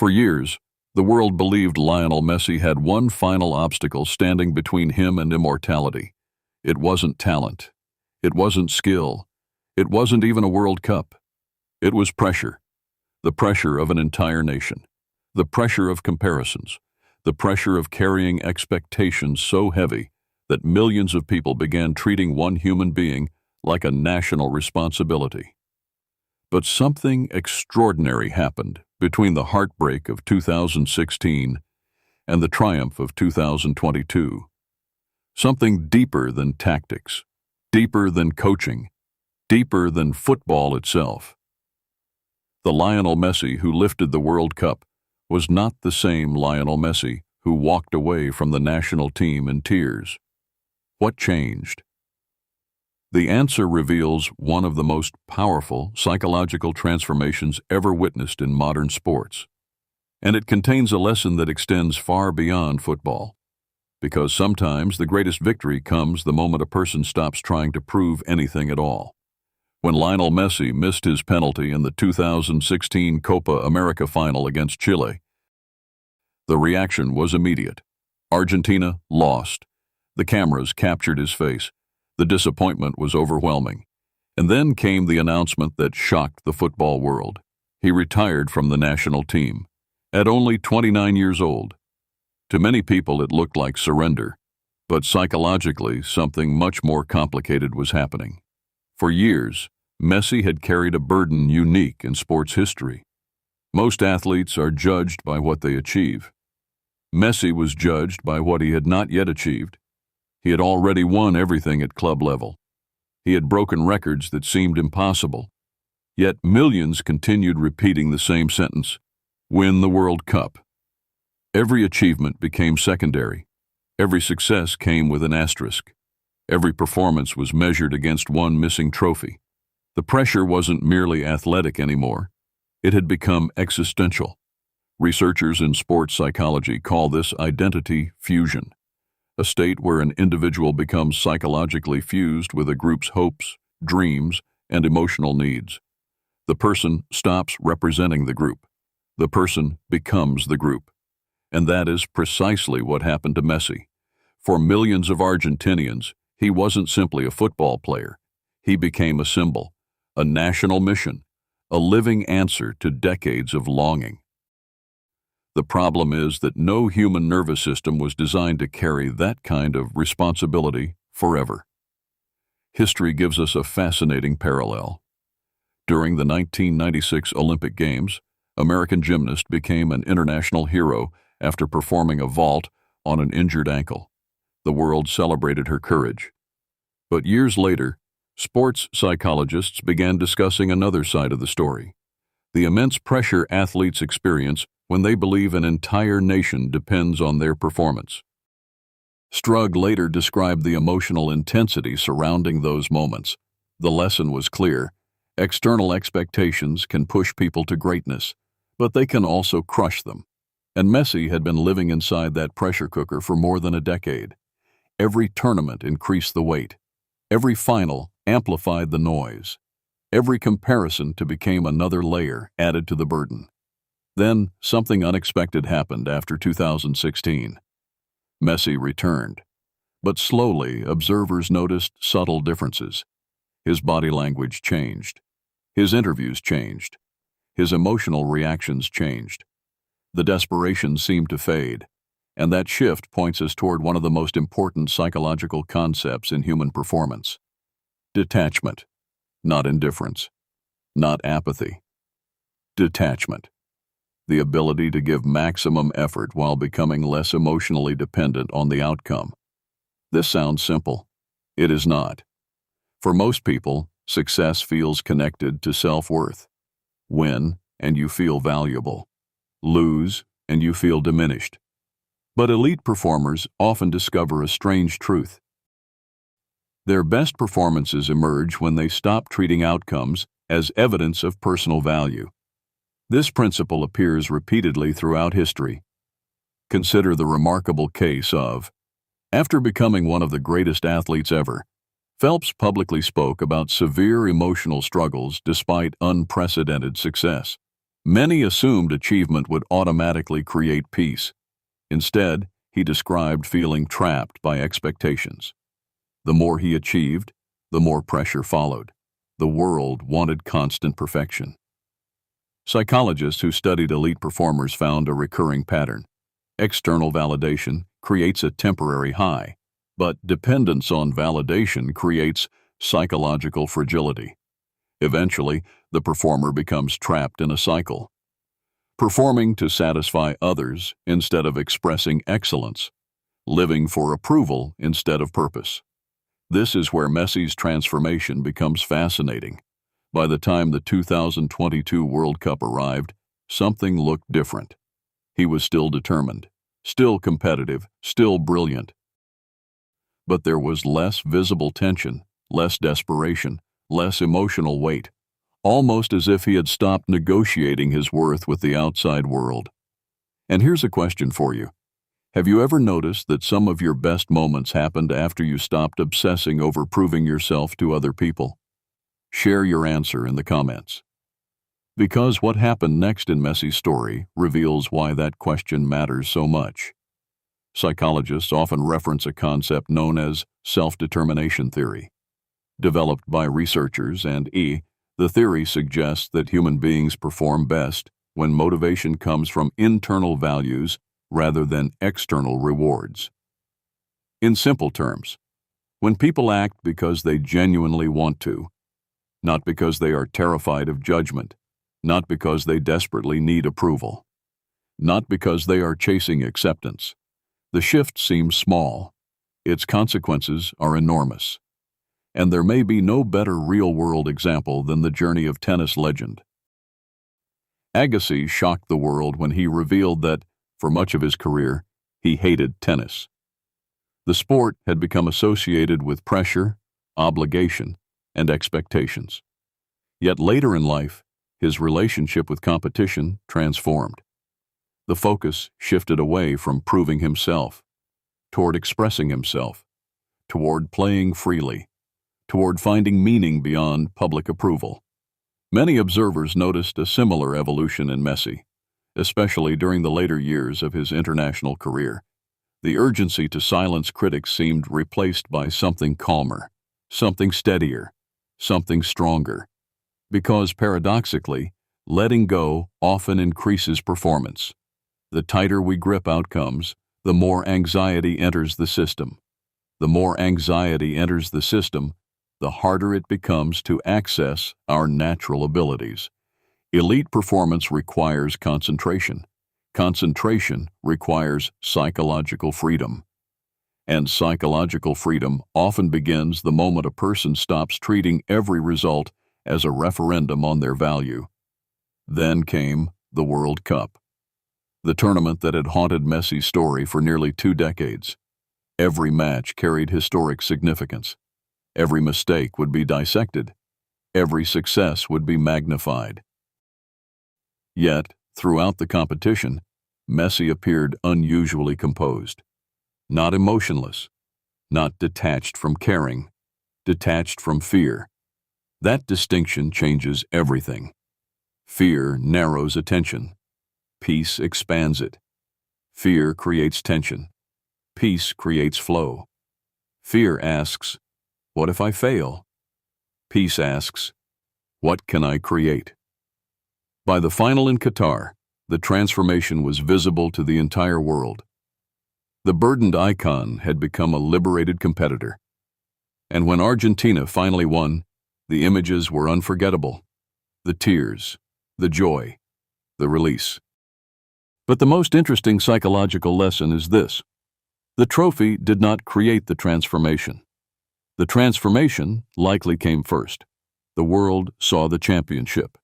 For years, the world believed Lionel Messi had one final obstacle standing between him and immortality. It wasn't talent. It wasn't skill. It wasn't even a World Cup. It was pressure. The pressure of an entire nation. The pressure of comparisons. The pressure of carrying expectations so heavy that millions of people began treating one human being like a national responsibility. But something extraordinary happened between the heartbreak of 2016 and the triumph of 2022. Something deeper than tactics, deeper than coaching, deeper than football itself. The Lionel Messi who lifted the World Cup was not the same Lionel Messi who walked away from the national team in tears. What changed? The answer reveals one of the most powerful psychological transformations ever witnessed in modern sports. And it contains a lesson that extends far beyond football. Because sometimes the greatest victory comes the moment a person stops trying to prove anything at all. When Lionel Messi missed his penalty in the 2016 Copa America final against Chile, the reaction was immediate. Argentina lost. The cameras captured his face. The disappointment was overwhelming. And then came the announcement that shocked the football world. He retired from the national team, at only 29 years old. To many people it looked like surrender, but psychologically something much more complicated was happening. For years, Messi had carried a burden unique in sports history. Most athletes are judged by what they achieve. Messi was judged by what he had not yet achieved. He had already won everything at club level. He had broken records that seemed impossible. Yet millions continued repeating the same sentence: win the World Cup. Every achievement became secondary. Every success came with an asterisk. Every performance was measured against one missing trophy. The pressure wasn't merely athletic anymore. It had become existential. Researchers in sports psychology call this identity fusion, a state where an individual becomes psychologically fused with a group's hopes, dreams, and emotional needs. The person stops representing the group. The person becomes the group. And that is precisely what happened to Messi. For millions of Argentinians, he wasn't simply a football player. He became a symbol, a national mission, a living answer to decades of longing. The problem is that no human nervous system was designed to carry that kind of responsibility forever. History gives us a fascinating parallel. During the 1996 Olympic Games, American gymnast became an international hero after performing a vault on an injured ankle. The world celebrated her courage. But years later, sports psychologists began discussing another side of the story: the immense pressure athletes experience when they believe an entire nation depends on their performance. Strug later described the emotional intensity surrounding those moments. The lesson was clear: external expectations can push people to greatness, but they can also crush them. And Messi had been living inside that pressure cooker for more than a decade. Every tournament increased the weight. Every final amplified the noise. Every comparison became another layer added to the burden. Then something unexpected happened after 2016. Messi returned. But slowly, observers noticed subtle differences. His body language changed. His interviews changed. His emotional reactions changed. The desperation seemed to fade, and that shift points us toward one of the most important psychological concepts in human performance: detachment, not indifference, not apathy. Detachment, the ability to give maximum effort while becoming less emotionally dependent on the outcome. This sounds simple. It is not. For most people, success feels connected to self-worth. Win, and you feel valuable. Lose, and you feel diminished. But elite performers often discover a strange truth. Their best performances emerge when they stop treating outcomes as evidence of personal value. This principle appears repeatedly throughout history. Consider the remarkable case of, after becoming one of the greatest athletes ever, Phelps publicly spoke about severe emotional struggles despite unprecedented success. Many assumed achievement would automatically create peace. Instead, he described feeling trapped by expectations. The more he achieved, the more pressure followed. The world wanted constant perfection. Psychologists who studied elite performers found a recurring pattern. External validation creates a temporary high, but dependence on validation creates psychological fragility. Eventually, the performer becomes trapped in a cycle, performing to satisfy others instead of expressing excellence, living for approval instead of purpose. This is where Messi's transformation becomes fascinating. By the time the 2022 World Cup arrived, something looked different. He was still determined, still competitive, still brilliant. But there was less visible tension, less desperation, less emotional weight, almost as if he had stopped negotiating his worth with the outside world. And here's a question for you. Have you ever noticed that some of your best moments happened after you stopped obsessing over proving yourself to other people? Share your answer in the comments. Because what happened next in Messi's story reveals why that question matters so much. Psychologists often reference a concept known as self-determination theory. Developed by researchers the theory suggests that human beings perform best when motivation comes from internal values rather than external rewards. In simple terms, when people act because they genuinely want to, not because they are terrified of judgment, not because they desperately need approval, not because they are chasing acceptance, the shift seems small. Its consequences are enormous. And there may be no better real-world example than the journey of tennis legend. Agassi shocked the world when he revealed that, for much of his career, he hated tennis. The sport had become associated with pressure, obligation, and expectations. Yet later in life, his relationship with competition transformed. The focus shifted away from proving himself, toward expressing himself, toward playing freely, toward finding meaning beyond public approval. Many observers noticed a similar evolution in Messi, especially during the later years of his international career. The urgency to silence critics seemed replaced by something calmer, something steadier, something stronger. Because paradoxically, letting go often increases performance. The tighter we grip outcomes, the more anxiety enters the system. The more anxiety enters the system, the harder it becomes to access our natural abilities. Elite performance requires concentration. Concentration requires psychological freedom. And psychological freedom often begins the moment a person stops treating every result as a referendum on their value. Then came the World Cup, the tournament that had haunted Messi's story for nearly 2 decades. Every match carried historic significance. Every mistake would be dissected. Every success would be magnified. Yet, throughout the competition, Messi appeared unusually composed. Not emotionless, not detached from caring, detached from fear. That distinction changes everything. Fear narrows attention. Peace expands it. Fear creates tension. Peace creates flow. Fear asks, "What if I fail?" Peace asks, "What can I create?" By the final in Qatar, the transformation was visible to the entire world. The burdened icon had become a liberated competitor. And when Argentina finally won, the images were unforgettable. The tears, the joy, the release. But the most interesting psychological lesson is this: the trophy did not create the transformation. The transformation likely came first. The world saw the championship.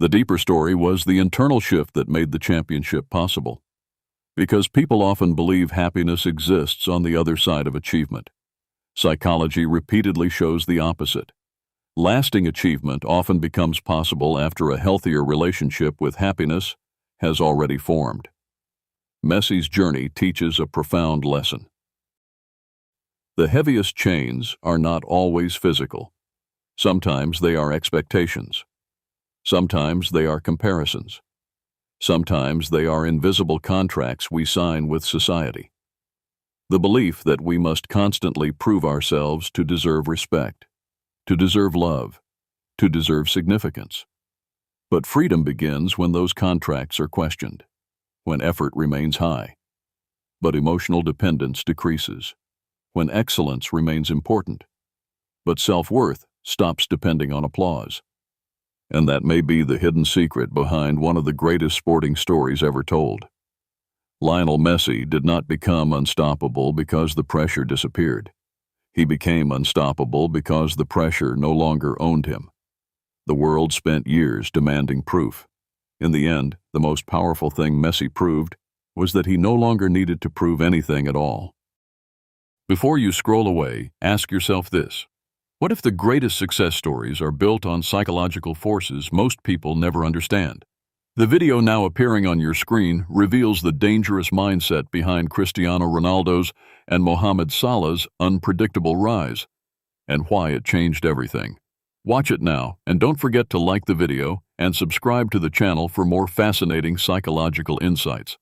The deeper story was the internal shift that made the championship possible. Because people often believe happiness exists on the other side of achievement. Psychology repeatedly shows the opposite. Lasting achievement often becomes possible after a healthier relationship with happiness has already formed. Messi's journey teaches a profound lesson. The heaviest chains are not always physical. Sometimes they are expectations. Sometimes they are comparisons. Sometimes they are invisible contracts we sign with society. The belief that we must constantly prove ourselves to deserve respect, to deserve love, to deserve significance. But freedom begins when those contracts are questioned, when effort remains high. But emotional dependence decreases, when excellence remains important, but self-worth stops depending on applause. And that may be the hidden secret behind one of the greatest sporting stories ever told. Lionel Messi did not become unstoppable because the pressure disappeared. He became unstoppable because the pressure no longer owned him. The world spent years demanding proof. In the end, the most powerful thing Messi proved was that he no longer needed to prove anything at all. Before you scroll away, ask yourself this: what if the greatest success stories are built on psychological forces most people never understand? The video now appearing on your screen reveals the dangerous mindset behind Cristiano Ronaldo's and Mohamed Salah's unpredictable rise, and why it changed everything. Watch it now, and don't forget to like the video and subscribe to the channel for more fascinating psychological insights.